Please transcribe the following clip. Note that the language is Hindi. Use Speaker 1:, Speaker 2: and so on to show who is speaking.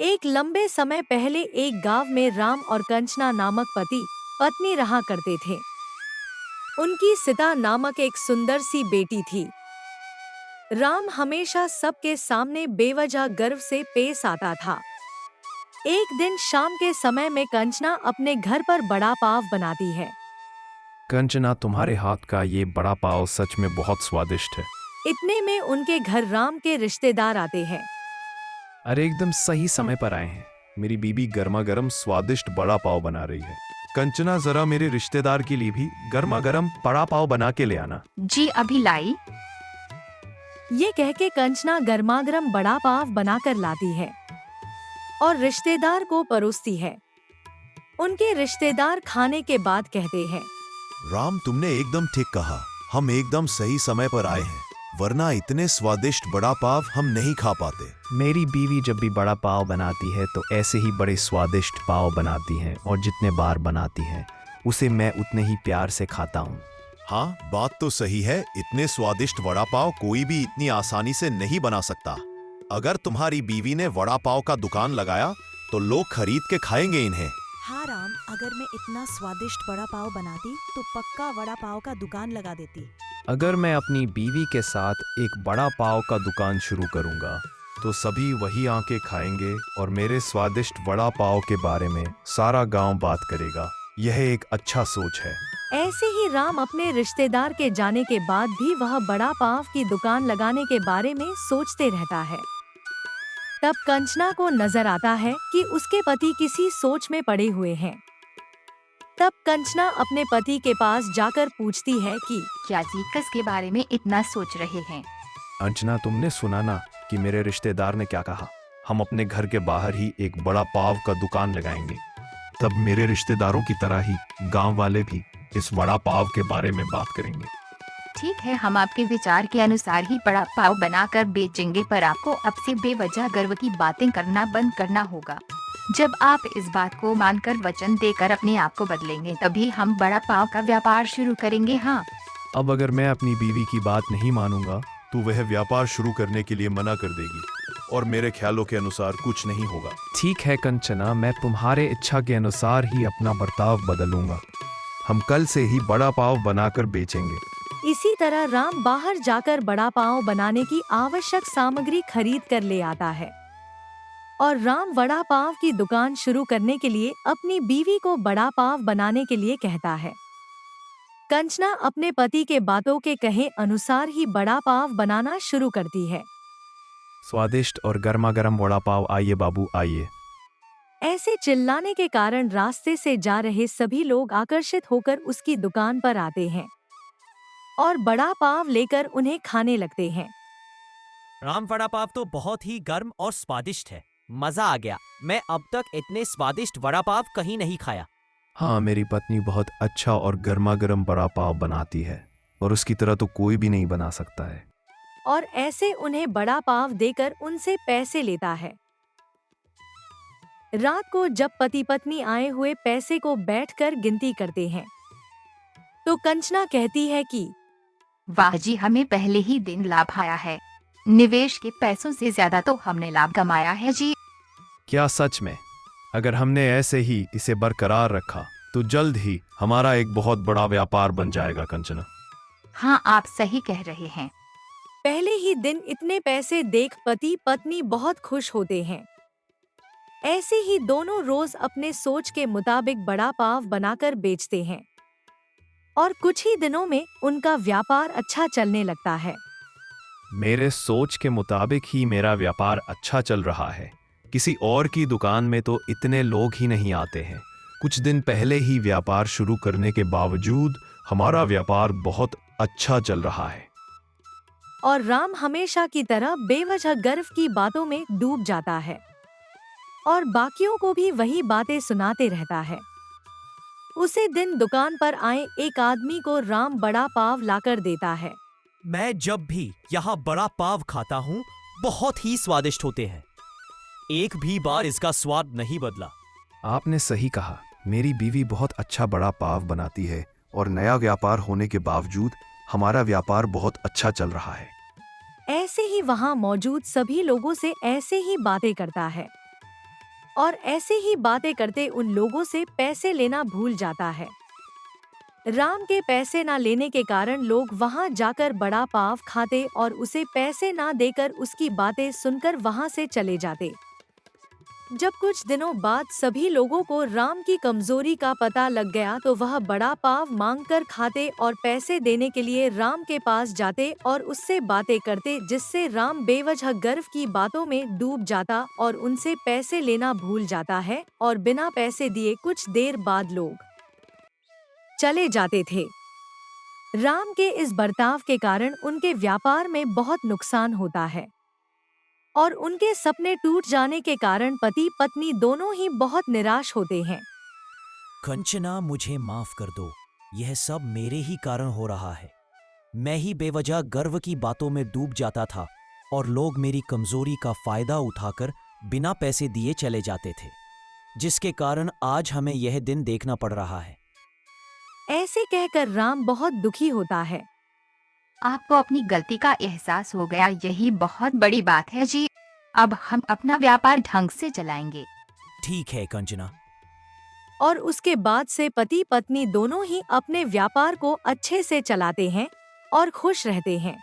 Speaker 1: एक लंबे समय पहले एक गांव में राम और कंचना नामक पति पत्नी रहा करते थे। उनकी सीता नामक एक सुंदर सी बेटी थी। राम हमेशा सबके सामने बेवजह गर्व से पेश आता था। एक दिन शाम के समय में कंचना अपने घर पर बड़ा पाव बनाती है।
Speaker 2: कंचना, तुम्हारे हाथ का ये बड़ा पाव सच में बहुत स्वादिष्ट है।
Speaker 1: इतने में उनके घर राम के रिश्तेदार आते हैं।
Speaker 2: अरे एकदम सही समय पर आए हैं। मेरी बीबी गर्मा गर्म स्वादिष्ट बड़ा पाव बना रही है। कंचना, जरा मेरे रिश्तेदार के लिए भी गर्मा गर्म बड़ा पाव बना के ले आना।
Speaker 3: जी अभी लाई।
Speaker 1: ये कह के कंचना गर्मागर्म बड़ा पाव बनाकर लाती है और रिश्तेदार को परोसती है। उनके रिश्तेदार खाने के बाद कहते हैं,
Speaker 4: राम, तुमने एकदम ठीक कहा। हम एकदम सही समय पर आए हैं, वरना इतने स्वादिष्ट बड़ा पाव हम नहीं खा पाते।
Speaker 2: मेरी बीवी जब भी बड़ा पाव बनाती है तो ऐसे ही बड़े स्वादिष्ट पाव बनाती है, और जितने बार बनाती है उसे मैं उतने ही प्यार से खाता हूँ।
Speaker 4: हाँ, बात तो सही है। इतने स्वादिष्ट वड़ा पाव कोई भी इतनी आसानी से नहीं बना सकता। अगर तुम्हारी बीवी ने वड़ा पाव का दुकान लगाया तो लोग खरीद के खाएंगे इन्हें।
Speaker 5: हाँ राम, अगर मैं इतना स्वादिष्ट वड़ा पाव बनाती तो पक्का वड़ा पाव का दुकान लगा देती।
Speaker 2: अगर मैं अपनी बीवी के साथ एक बड़ा पाव का दुकान शुरू करूंगा तो सभी वही आके खाएंगे और मेरे स्वादिष्ट वड़ा पाव के बारे में सारा गांव बात करेगा। यह एक अच्छा सोच है।
Speaker 1: ऐसे ही राम अपने रिश्तेदार के जाने के बाद भी वह बड़ा पाव की दुकान लगाने के बारे में सोचते रहता है। तब कंचना को नजर आता है कि उसके पति किसी सोच में पड़े हुए हैं। तब कंचना अपने पति के पास जाकर पूछती है कि
Speaker 3: क्या जी किसके बारे में इतना सोच रहे हैं?
Speaker 2: अंजना, तुमने सुना ना कि मेरे रिश्तेदार ने क्या कहा? हम अपने घर के बाहर ही एक बड़ा पाव का दुकान लगाएंगे। तब मेरे रिश्तेदारों की तरह ही गांव वाले भी इस बड़ा पाव के बारे में बात करेंगे।
Speaker 3: ठीक है, हम आपके विचार के अनुसार ही बड़ा पाव बनाकर बेचेंगे, पर आपको अब से बेवजह गर्व की बातें करना बंद करना होगा। जब आप इस बात को मानकर वचन देकर अपने आप को बदलेंगे तभी हम बड़ा पाव का व्यापार शुरू करेंगे। हाँ,
Speaker 2: अब अगर मैं अपनी बीवी की बात नहीं मानूंगा तो वह व्यापार शुरू करने के लिए मना कर देगी और मेरे ख्यालों के अनुसार कुछ नहीं होगा। ठीक है कंचना, मैं तुम्हारे इच्छा के अनुसार ही अपना बर्ताव बदलूंगा। हम कल से ही बड़ा पाव बनाकर बेचेंगे।
Speaker 1: इसी तरह राम बाहर जाकर बड़ा पाव बनाने की आवश्यक सामग्री खरीद कर ले आता है और राम वड़ा पाव की दुकान शुरू करने के लिए अपनी बीवी को बड़ा पाव बनाने के लिए कहता है। कंचना अपने पति के बातों के कहे अनुसार ही बड़ा पाव बनाना शुरू करती है।
Speaker 2: स्वादिष्ट और गर्मा गर्म वड़ा पाव, आइए बाबू आइए।
Speaker 1: ऐसे चिल्लाने के कारण रास्ते से जा रहे सभी लोग आकर्षित होकर उसकी दुकान पर आते हैं और बड़ा पाव लेकर उन्हें खाने लगते हैं।
Speaker 6: राम, वड़ा पाव तो बहुत ही गर्म और स्वादिष्ट है। मजा आ गया। मैं अब तक इतने स्वादिष्ट वड़ा पाव कहीं नहीं खाया।
Speaker 2: हाँ, मेरी पत्नी बहुत अच्छा और गर्मा गर्म बड़ा पाव बनाती है और उसकी तरह तो कोई भी नहीं बना सकता है।
Speaker 1: और ऐसे उन्हें बड़ा पाव देकर उनसे पैसे लेता है। रात को जब पति पत्नी आए हुए पैसे को बैठकर गिनती करते हैं तो कंचना कहती है कि
Speaker 3: वाह जी, हमें पहले ही दिन लाभ आया है। निवेश के पैसों से ज्यादा तो हमने लाभ कमाया है जी।
Speaker 2: क्या सच में? अगर हमने ऐसे ही इसे बरकरार रखा तो जल्द ही हमारा एक बहुत बड़ा व्यापार बन जाएगा कंचना।
Speaker 3: हाँ, आप सही कह रहे हैं।
Speaker 1: पहले ही दिन इतने पैसे देख पति पत्नी बहुत खुश होते हैं। ऐसे ही दोनों रोज अपने सोच के मुताबिक बड़ा पाव बनाकर बेचते हैं और कुछ ही दिनों में उनका व्यापार अच्छा चलने लगता है।
Speaker 2: मेरे सोच के मुताबिक ही मेरा व्यापार अच्छा चल रहा है। किसी और की दुकान में तो इतने लोग ही नहीं आते हैं। कुछ दिन पहले ही व्यापार शुरू करने के बावजूद हमारा व्यापार बहुत अच्छा चल रहा है।
Speaker 1: और राम हमेशा की तरह बेवजह गर्व की बातों में डूब जाता है और बाकियों को भी वही बातें सुनाते रहता है। उसी दिन दुकान पर आए एक आदमी को राम बड़ा पाव लाकर देता है।
Speaker 6: मैं जब भी यहाँ बड़ा पाव खाता हूँ बहुत ही स्वादिष्ट होते हैं। एक भी बार इसका स्वाद नहीं बदला।
Speaker 2: आपने सही कहा। मेरी बीवी बहुत अच्छा बड़ा पाव बनाती है और नया व्यापार होने के बावजूद हमारा व्यापार बहुत अच्छा चल रहा है।
Speaker 1: ऐसे ही वहाँ मौजूद सभी लोगों से ऐसे ही बातें करता है। और ऐसे ही बातें करते उन लोगों से पैसे लेना भूल जाता है। राम के पैसे ना लेने के कारण लोग वहां जाकर बड़ा पाव खाते और उसे पैसे ना देकर उसकी बातें सुनकर वहां से चले जाते। जब कुछ दिनों बाद सभी लोगों को राम की कमजोरी का पता लग गया तो वह बड़ा पाव मांगकर खाते और पैसे देने के लिए राम के पास जाते और उससे बातें करते, जिससे राम बेवजह गर्व की बातों में डूब जाता और उनसे पैसे लेना भूल जाता है और बिना पैसे दिए कुछ देर बाद लोग चले जाते थे। राम के इस बर्ताव के कारण उनके व्यापार में बहुत नुकसान होता है और उनके सपने टूट जाने के कारण पति पत्नी दोनों ही बहुत निराश होते हैं।
Speaker 6: कंचना, मुझे माफ कर दो, यह सब मेरे ही कारण हो रहा है। मैं ही बेवजह गर्व की बातों में डूब जाता था और लोग मेरी कमजोरी का फायदा उठाकर बिना पैसे दिए चले जाते थे, जिसके कारण आज हमें यह दिन देखना पड़ रहा है।
Speaker 1: ऐसे कहकर राम बहुत दुखी होता है।
Speaker 3: आपको अपनी गलती का एहसास हो गया, यही बहुत बड़ी बात है जी। अब हम अपना व्यापार ढंग से चलाएंगे।
Speaker 6: ठीक है कंचना।
Speaker 1: और उसके बाद से पति पत्नी दोनों ही अपने व्यापार को अच्छे से चलाते हैं और खुश रहते हैं।